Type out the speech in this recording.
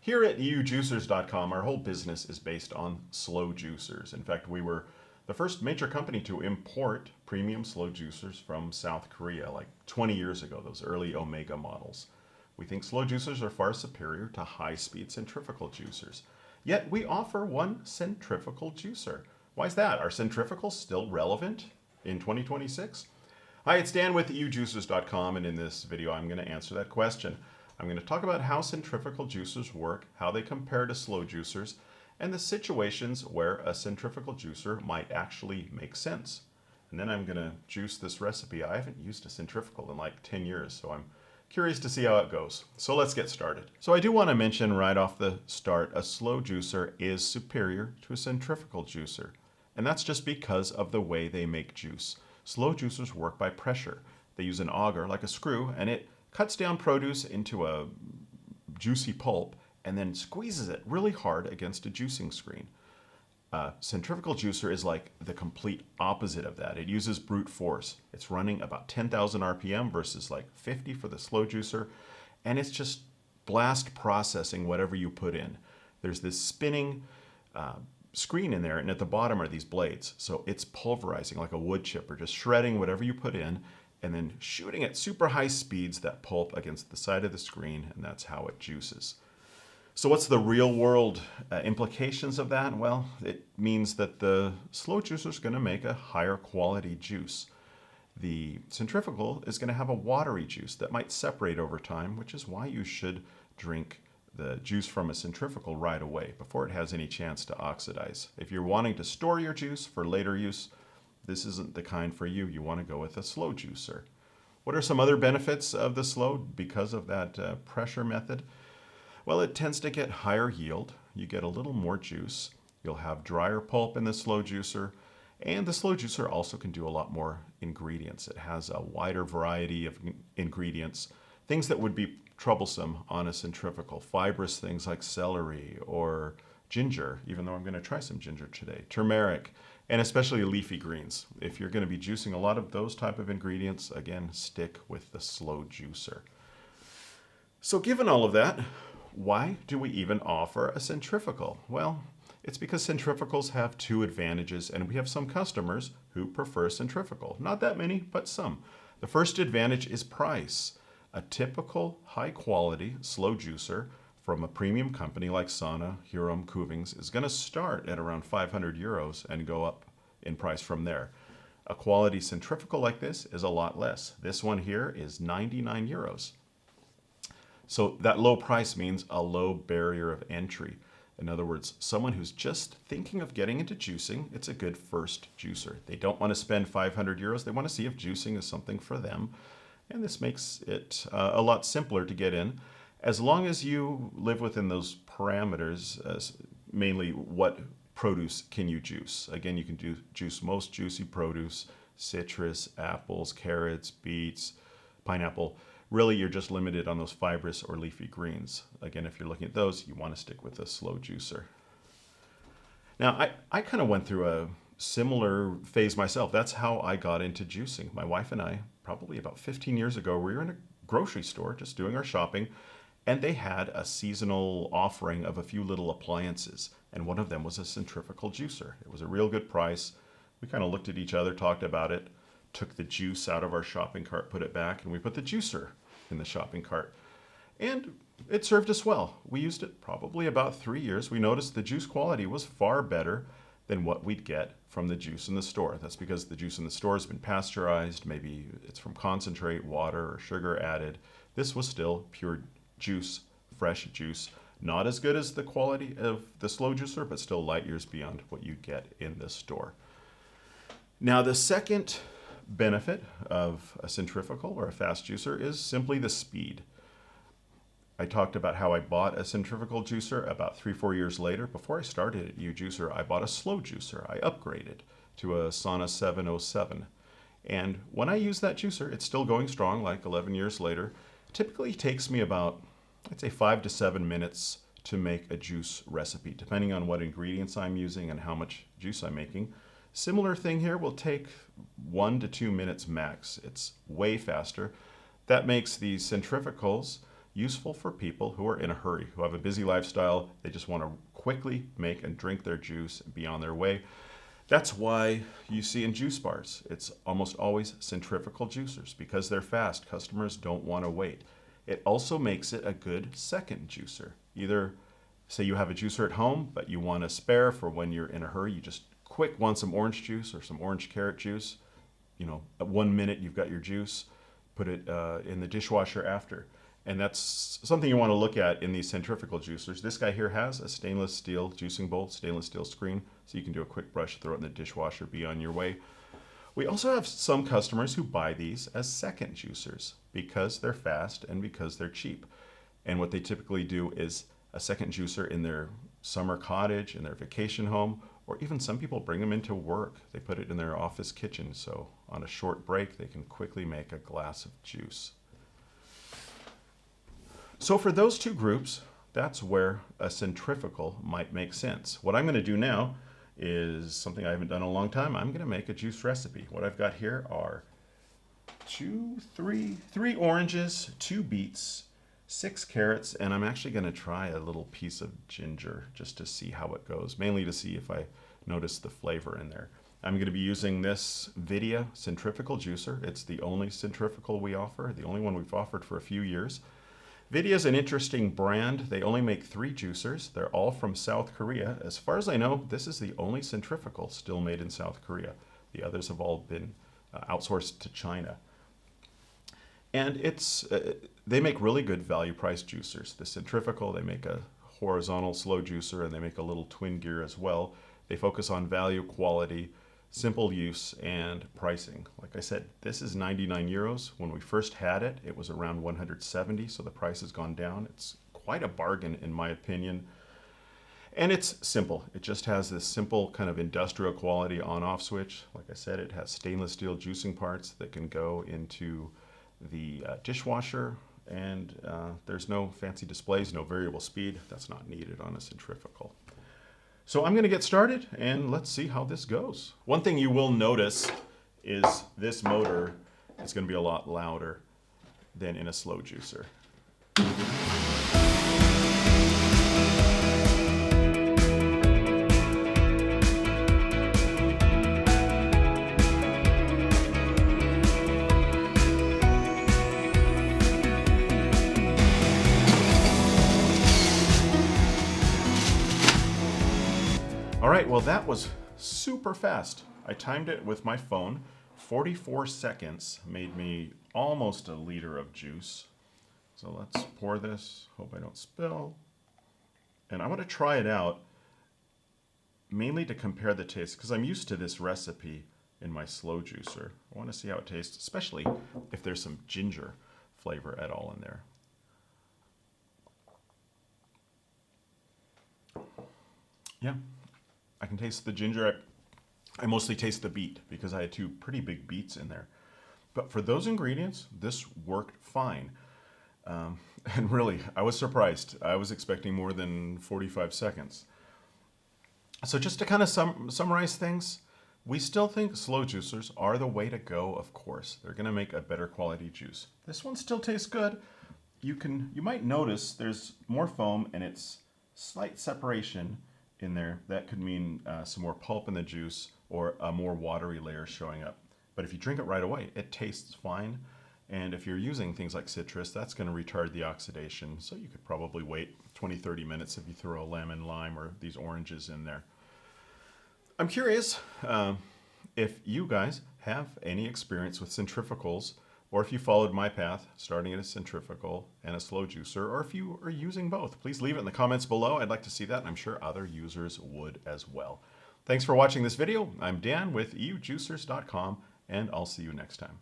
Here at EUJUICERS.COM, our whole business is based on slow juicers. In fact, we were the first major company to import premium slow juicers from South Korea like 20 years ago, those early Omega models. We think slow juicers are far superior to high-speed centrifugal juicers. Yet we offer one centrifugal juicer. Why is that? Are centrifugals still relevant in 2026? Hi, it's Dan with EUJUICERS.COM, and in this video I'm going to answer that question. I'm going to talk about how centrifugal juicers work, how they compare to slow juicers, and the situations where a centrifugal juicer might actually make sense. And then I'm going to juice this recipe. I haven't used a centrifugal in like 10 years, so I'm curious to see how it goes. So let's get started. So I do want to mention right off the start, a slow juicer is superior to a centrifugal juicer. And that's just because of the way they make juice. Slow juicers work by pressure. They use an auger like a screw, and it cuts down produce into a juicy pulp and then squeezes it really hard against a juicing screen. A centrifugal juicer is like the complete opposite of that. It uses brute force. It's running about 10,000 RPM versus like 50 for the slow juicer, and it's just blast processing whatever you put in. There's this spinning screen in there, and at the bottom are these blades. So it's pulverizing like a wood chipper, just shredding whatever you put in, and then shooting at super high speeds that pulp against the side of the screen, and that's how it juices. So what's the real world implications of that? Well, it means that the slow juicer is going to make a higher quality juice. The centrifugal is going to have a watery juice that might separate over time, which is why you should drink the juice from a centrifugal right away before it has any chance to oxidize. If you're wanting to store your juice for later use, this isn't the kind for you. You want to go with a slow juicer. What are some other benefits of the slow because of that pressure method? Well, it tends to get higher yield. You get a little more juice. You'll have drier pulp in the slow juicer. And the slow juicer also can do a lot more ingredients. It has a wider variety of ingredients, things that would be troublesome on a centrifugal. Fibrous things like celery or ginger, even though I'm going to try some ginger today, turmeric, and especially leafy greens. If you're going to be juicing a lot of those type of ingredients, again, stick with the slow juicer. So given all of that, why do we even offer a centrifugal? Well, it's because centrifugals have two advantages, and we have some customers who prefer centrifugal. Not that many, but some. The first advantage is price. A typical high-quality slow juicer from a premium company like Sana, Hurom, Kuvings is going to start at around 500 euros and go up in price from there. A quality centrifugal like this is a lot less. This one here is 99 euros. So that low price means a low barrier of entry. In other words, someone who's just thinking of getting into juicing, it's a good first juicer. They don't want to spend 500 euros. They want to see if juicing is something for them. And this makes it a lot simpler to get in, as long as you live within those parameters, mainly what produce can you juice. Again, you can juice most juicy produce, citrus, apples, carrots, beets, pineapple. Really, you're just limited on those fibrous or leafy greens. Again, if you're looking at those, you want to stick with a slow juicer. Now, I kind of went through a similar phase myself. That's how I got into juicing. My wife and I, probably about 15 years ago, we were in a grocery store just doing our shopping, and they had a seasonal offering of a few little appliances, and one of them was a centrifugal juicer. It was a real good price. We kind of looked at each other, talked about it, took the juice out of our shopping cart, put it back, and we put the juicer in the shopping cart. And it served us well. We used it probably about 3 years. We noticed the juice quality was far better than what we'd get from the juice in the store. That's because the juice in the store has been pasteurized. Maybe it's from concentrate, water, or sugar added. This was still pure juice, fresh juice. Not as good as the quality of the slow juicer, but still light years beyond what you get in the store. Now, the second benefit of a centrifugal or a fast juicer is simply the speed. I talked about how I bought a centrifugal juicer about 3-4 years later. Before I started at EUJUICER, I bought a slow juicer. I upgraded to a Sana 707. And when I use that juicer, it's still going strong like 11 years later. It typically takes me about, I'd say 5 to 7 minutes to make a juice recipe, depending on what ingredients I'm using and how much juice I'm making. Similar thing here will take 1 to 2 minutes max. It's way faster. That makes these centrifugals useful for people who are in a hurry, who have a busy lifestyle. They just want to quickly make and drink their juice and be on their way. That's why you see in juice bars, it's almost always centrifugal juicers, because they're fast. Customers don't want to wait. It also makes it a good second juicer. Either say you have a juicer at home, but you want a spare for when you're in a hurry. You just quick want some orange juice or some orange carrot juice. You know, at 1 minute you've got your juice. Put it in the dishwasher after. And that's something you want to look at in these centrifugal juicers. This guy here has a stainless steel juicing bowl, stainless steel screen, so you can do a quick brush, throw it in the dishwasher, be on your way. We also have some customers who buy these as second juicers because they're fast and because they're cheap. And what they typically do is a second juicer in their summer cottage, in their vacation home, or even some people bring them into work. They put it in their office kitchen, so on a short break, they can quickly make a glass of juice. So for those two groups, that's where a centrifugal might make sense. What I'm going to do now is something I haven't done in a long time. I'm going to make a juice recipe. What I've got here are three oranges, 2 beets, 6 carrots, and I'm actually going to try a little piece of ginger just to see how it goes, mainly to see if I notice the flavor in there. I'm going to be using this Vidia Centrifugal juicer. It's the only centrifugal we offer, the only one we've offered for a few years. Vidia is an interesting brand. They only make 3 juicers. They're all from South Korea. As far as I know, this is the only centrifugal still made in South Korea. The others have all been outsourced to China. And they make really good value-priced juicers. The centrifugal, they make a horizontal slow juicer, and they make a little twin gear as well. They focus on value, quality, simple use, and pricing. Like I said, this is 99 euros. When we first had it, it was around 170, so the price has gone down. It's quite a bargain in my opinion. And it's simple. It just has this simple kind of industrial quality on-off switch. Like I said, it has stainless steel juicing parts that can go into the dishwasher, and there's no fancy displays, no variable speed. That's not needed on a centrifugal. So I'm going to get started and let's see how this goes. One thing you will notice is this motor is going to be a lot louder than in a slow juicer. All right, well that was super fast. I timed it with my phone. 44 seconds made me almost a liter of juice. So let's pour this, hope I don't spill. And I want to try it out, mainly to compare the taste, because I'm used to this recipe in my slow juicer. I want to see how it tastes, especially if there's some ginger flavor at all in there. Yeah. I can taste the ginger. I mostly taste the beet because I had 2 pretty big beets in there. But for those ingredients, this worked fine. And really, I was surprised. I was expecting more than 45 seconds. So just to kind of summarize things, we still think slow juicers are the way to go, of course. They're going to make a better quality juice. This one still tastes good. You might notice there's more foam and it's slight separation in there. That could mean some more pulp in the juice or a more watery layer showing up. But if you drink it right away, it tastes fine. And if you're using things like citrus, that's going to retard the oxidation. So you could probably wait 20-30 minutes if you throw a lemon, lime, or these oranges in there. I'm curious if you guys have any experience with centrifugals, or if you followed my path, starting at a centrifugal and a slow juicer, or if you are using both. Please leave it in the comments below. I'd like to see that, and I'm sure other users would as well. Thanks for watching this video. I'm Dan with EUJUICERS.COM, and I'll see you next time.